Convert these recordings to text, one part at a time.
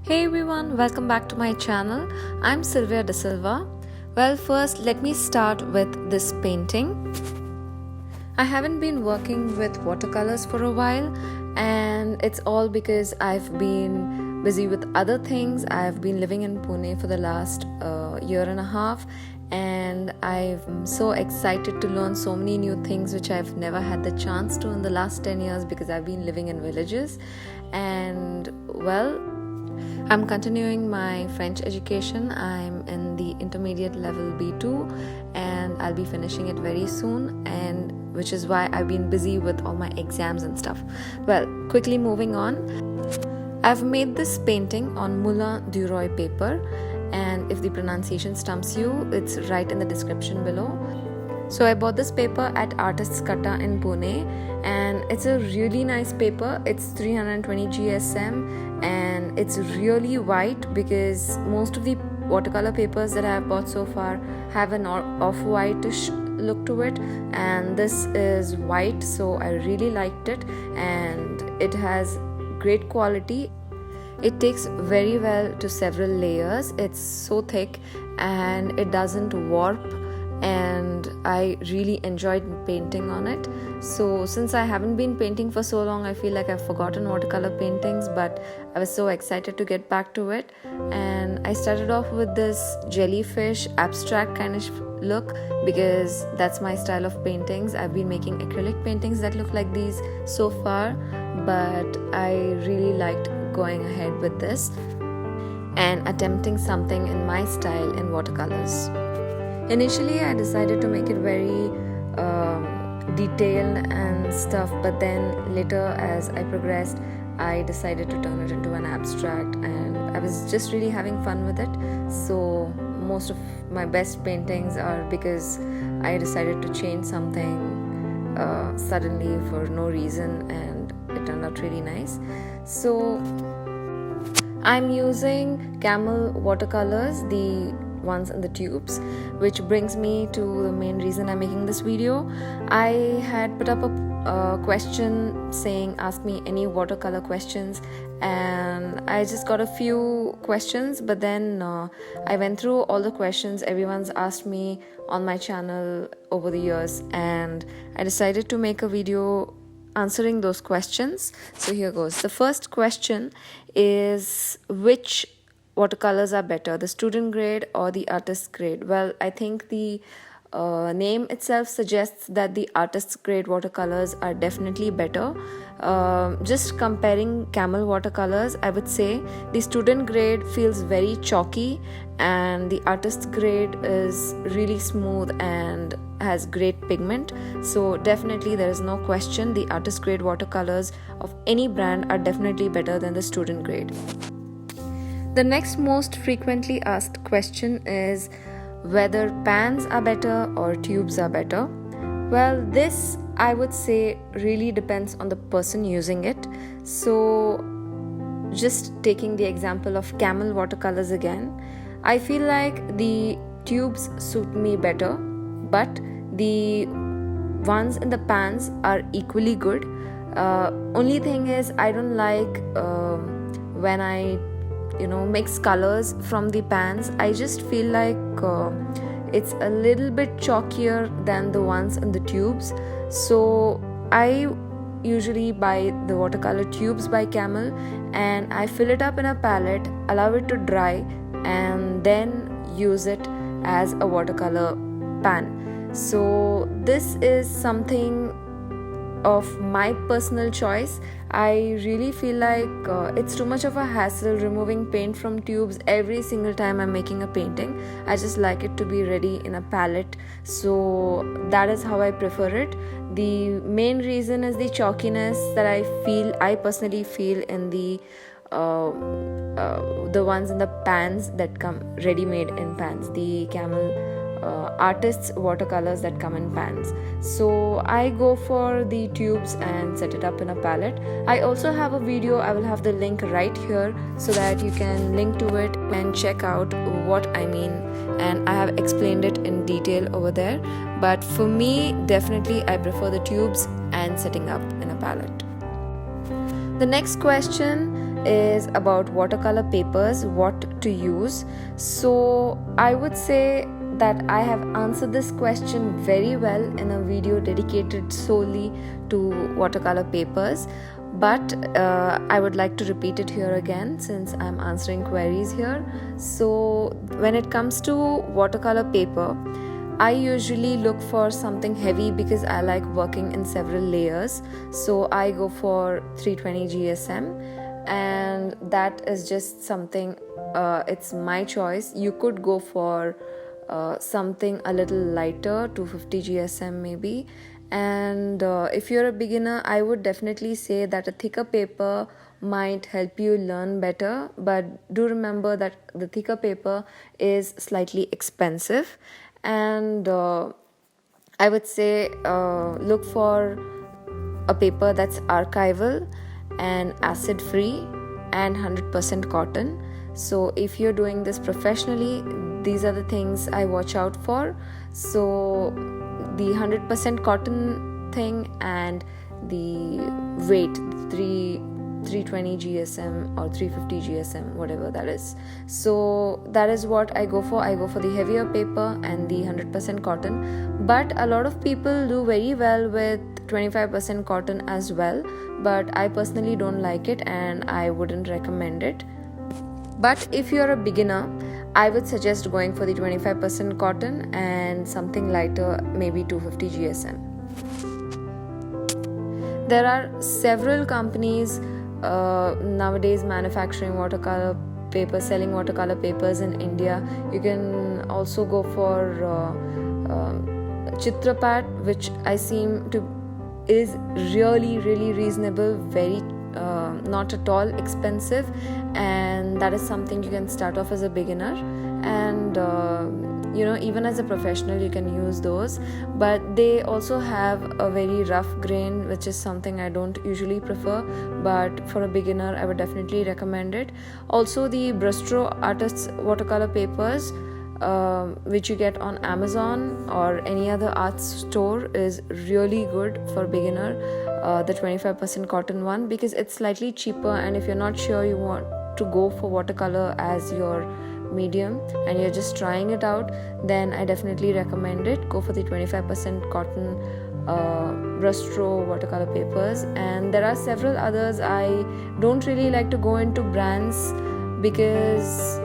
Hey everyone, welcome back to my channel. I'm Sylvia D'Silva. Well, first let me start with this painting. I haven't been working with watercolors for a while, and it's all because I've been busy with other things. I've been living in Pune for the last year and a half, and I'm so excited to learn so many new things which I've never had the chance to in the last 10 years because I've been living in villages. And well, I'm continuing my French education. I'm in the intermediate level B2 and I'll be finishing it very soon, and which is why I've been busy with all my exams and stuff. Well, quickly moving on. I've made this painting on Moulin du Roy paper, and if the pronunciation stumps you, it's right in the description below. So I bought this paper at Artists Katta in Pune, and it's a really nice paper. It's 320 GSM and it's really white because most of the watercolor papers that I have bought so far have an off-whitish look to it, and this is white, so I really liked it and it has great quality. It takes very well to several layers. It's so thick and it doesn't warp, and I really enjoyed painting on it. So since I haven't been painting for so long, I feel like I've forgotten watercolor paintings, but I was so excited to get back to it. And I started off with this jellyfish abstract kind of look because that's my style of paintings. I've been making acrylic paintings that look like these so far, but I really liked going ahead with this and attempting something in my style in watercolors. Initially, I decided to make it very detailed and stuff, but then later as I progressed, I decided to turn it into an abstract, and I was just really having fun with it. So most of my best paintings are because I decided to change something suddenly for no reason, and it turned out really nice. So I'm using Camel watercolors, the ones in the tubes, which brings me to the main reason I'm making this video. I had put up a question saying ask me any watercolor questions, and I just got a few questions, but then I went through all the questions everyone's asked me on my channel over the years, and I decided to make a video answering those questions. So here goes. The first question is, which watercolors are better, the student grade or the artist grade? Well, I think the name itself suggests that the artist grade watercolors are definitely better. Just comparing Camel watercolors, I would say the student grade feels very chalky and the artist grade is really smooth and has great pigment. So definitely there is no question, the artist grade watercolors of any brand are definitely better than the student grade. The next most frequently asked question is whether pans are better or tubes are better. Well, this I would say really depends on the person using it. So just taking the example of Camel watercolors again, I feel like the tubes suit me better, but the ones in the pans are equally good. Only thing is I don't like when I mix colors from the pans. I just feel like it's a little bit chalkier than the ones in the tubes. So I usually buy the watercolor tubes by Camel and I fill it up in a palette, allow it to dry, and then use it as a watercolor pan. So this is something of my personal choice. I really feel like it's too much of a hassle removing paint from tubes every single time I'm making a painting. I just like it to be ready in a palette, so that is how I prefer it. The main reason is the chalkiness that I personally feel in the ones in the pans that come ready-made in pans, the Camel artists watercolors that come in pans. So I go for the tubes and set it up in a palette. I also have a video, I will have the link right here so that you can link to it and check out what I mean, and I have explained it in detail over there. But for me, definitely I prefer the tubes and setting up in a palette. The next question is about watercolor papers, what to use. So I would say that I have answered this question very well in a video dedicated solely to watercolor papers, but I would like to repeat it here again since I'm answering queries here. So when it comes to watercolor paper, I usually look for something heavy because I like working in several layers. So I go for 320 GSM, and that is just something, it's my choice. You could go for something a little lighter, 250 GSM maybe. And if you're a beginner, I would definitely say that a thicker paper might help you learn better, but do remember that the thicker paper is slightly expensive. And I would say look for a paper that's archival and acid free and 100% cotton. So if you're doing this professionally, these are the things I watch out for. So the 100% cotton thing and the weight, 320 GSM or 350 GSM, whatever that is. So that is what I go for. I go for the heavier paper and the 100% cotton. But a lot of people do very well with 25% cotton as well. But I personally don't like it and I wouldn't recommend it. But if you're a beginner, I would suggest going for the 25% cotton and something lighter, maybe 250 GSM. There are several companies nowadays manufacturing watercolor paper, selling watercolor papers in India. You can also go for Chitrapat, which I seem to is really reasonable, very not at all expensive, and that is something you can start off as a beginner. And even as a professional you can use those, but they also have a very rough grain, which is something I don't usually prefer, but for a beginner I would definitely recommend it. Also the Brustro Artists watercolor papers, which you get on Amazon or any other art store, is really good for beginner, the 25% cotton one, because it's slightly cheaper. And if you're not sure you want to go for watercolor as your medium and you're just trying it out, then I definitely recommend it. Go for the 25% cotton Brustro watercolor papers. And there are several others. I don't really like to go into brands because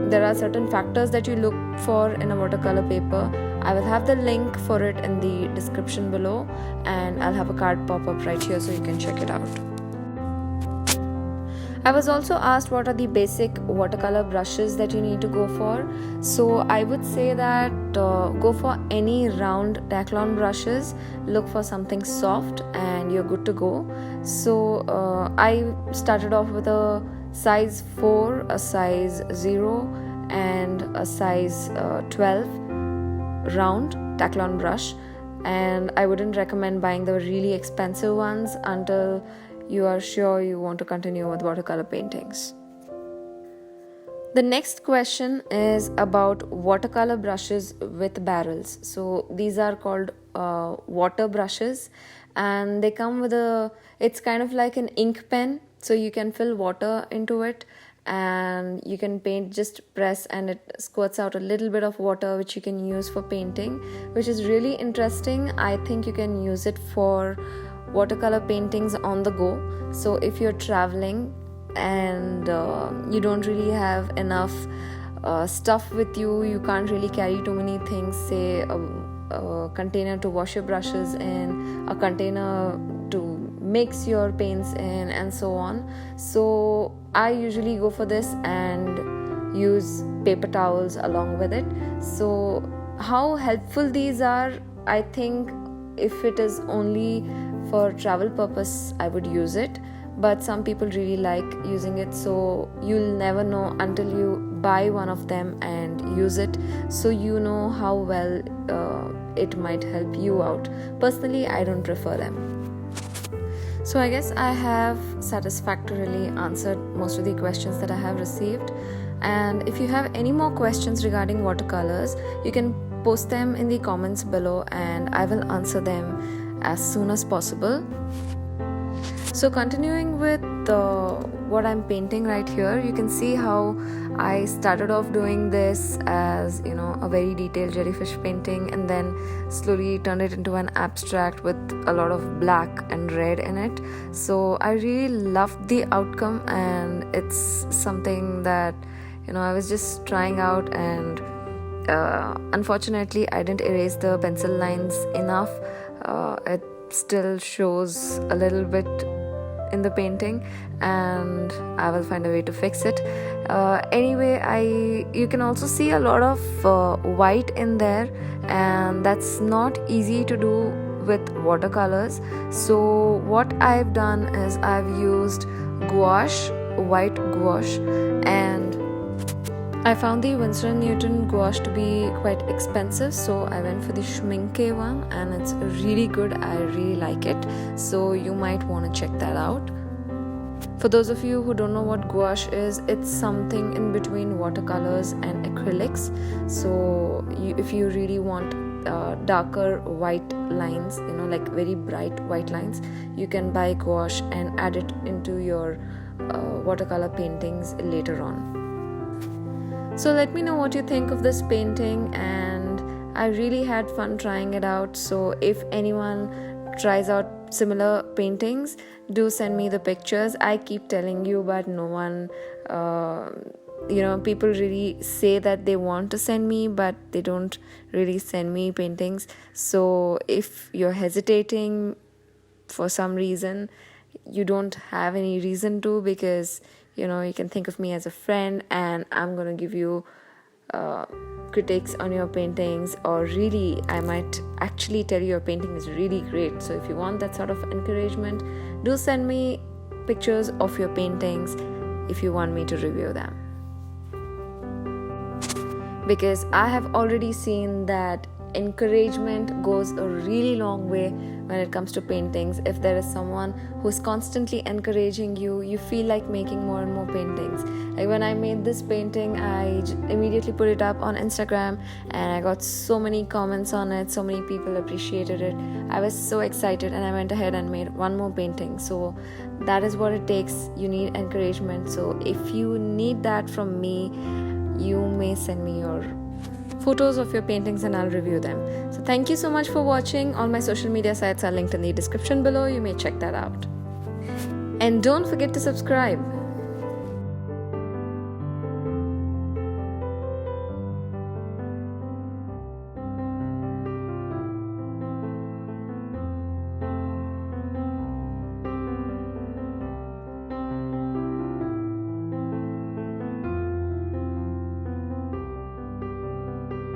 there are certain factors that you look for in a watercolor paper. I will have the link for it in the description below, and I'll have a card pop up right here so you can check it out. I was also asked what are the basic watercolor brushes that you need to go for. So I would say that go for any round Decathlon brushes. Look for something soft and you're good to go. So I started off with a size 4, a size 0 and a size 12 round Decathlon brush, and I wouldn't recommend buying the really expensive ones until you are sure you want to continue with watercolor paintings. The next question is about watercolor brushes with barrels. So these are called water brushes, and they come with it's kind of like an ink pen, so you can fill water into it and you can paint, just press and it squirts out a little bit of water which you can use for painting, which is really interesting. I think you can use it for watercolor paintings on the go. So if you're traveling and you don't really have enough stuff with you, you can't really carry too many things, say a container to wash your brushes in, a container to mix your paints in, and so on. So I usually go for this and use paper towels along with it. So how helpful these are, I think if it is only for travel purpose, I would use it, but some people really like using it, so you'll never know until you buy one of them and use it, so you know how well it might help you out. Personally, I don't prefer them. So I guess I have satisfactorily answered most of the questions that I have received, and if you have any more questions regarding watercolors, you can post them in the comments below and I will answer them as soon as possible. So continuing with what I'm painting right here, you can see how I started off doing this as, you know, a very detailed jellyfish painting, and then slowly turned it into an abstract with a lot of black and red in it. So I really loved the outcome, and it's something that, you know, I was just trying out, and unfortunately I didn't erase the pencil lines enough. It still shows a little bit in the painting, and I will find a way to fix it. Anyway, you can also see a lot of white in there, and that's not easy to do with watercolors. So what I've done is I've used gouache, white gouache, and I found the Winsor & Newton gouache to be quite expensive, so I went for the Schminke one, and it's really good. I really like it, so you might want to check that out. For those of you who don't know what gouache is, it's something in between watercolors and acrylics. So if you really want darker white lines, you know, like very bright white lines, you can buy gouache and add it into your watercolor paintings later on. So let me know what you think of this painting, and I really had fun trying it out. So if anyone tries out similar paintings, do send me the pictures. I keep telling you, but no one, people really say that they want to send me, but they don't really send me paintings. So if you're hesitating for some reason, you don't have any reason to, because you know, you can think of me as a friend, and I'm gonna give you critiques on your paintings, or really I might actually tell you your painting is really great. So if you want that sort of encouragement, do send me pictures of your paintings if you want me to review them, because I have already seen that encouragement goes a really long way when it comes to paintings. If there is someone who's constantly encouraging you, you feel like making more and more paintings. Like when I made this painting, I immediately put it up on Instagram, and I got so many comments on it. So many people appreciated it. I was so excited, and I went ahead and made one more painting. So that is what it takes. You need encouragement. So if you need that from me, you may send me your photos of your paintings and I'll review them. So thank you so much for watching. All my social media sites are linked in the description below. You may check that out. And don't forget to subscribe.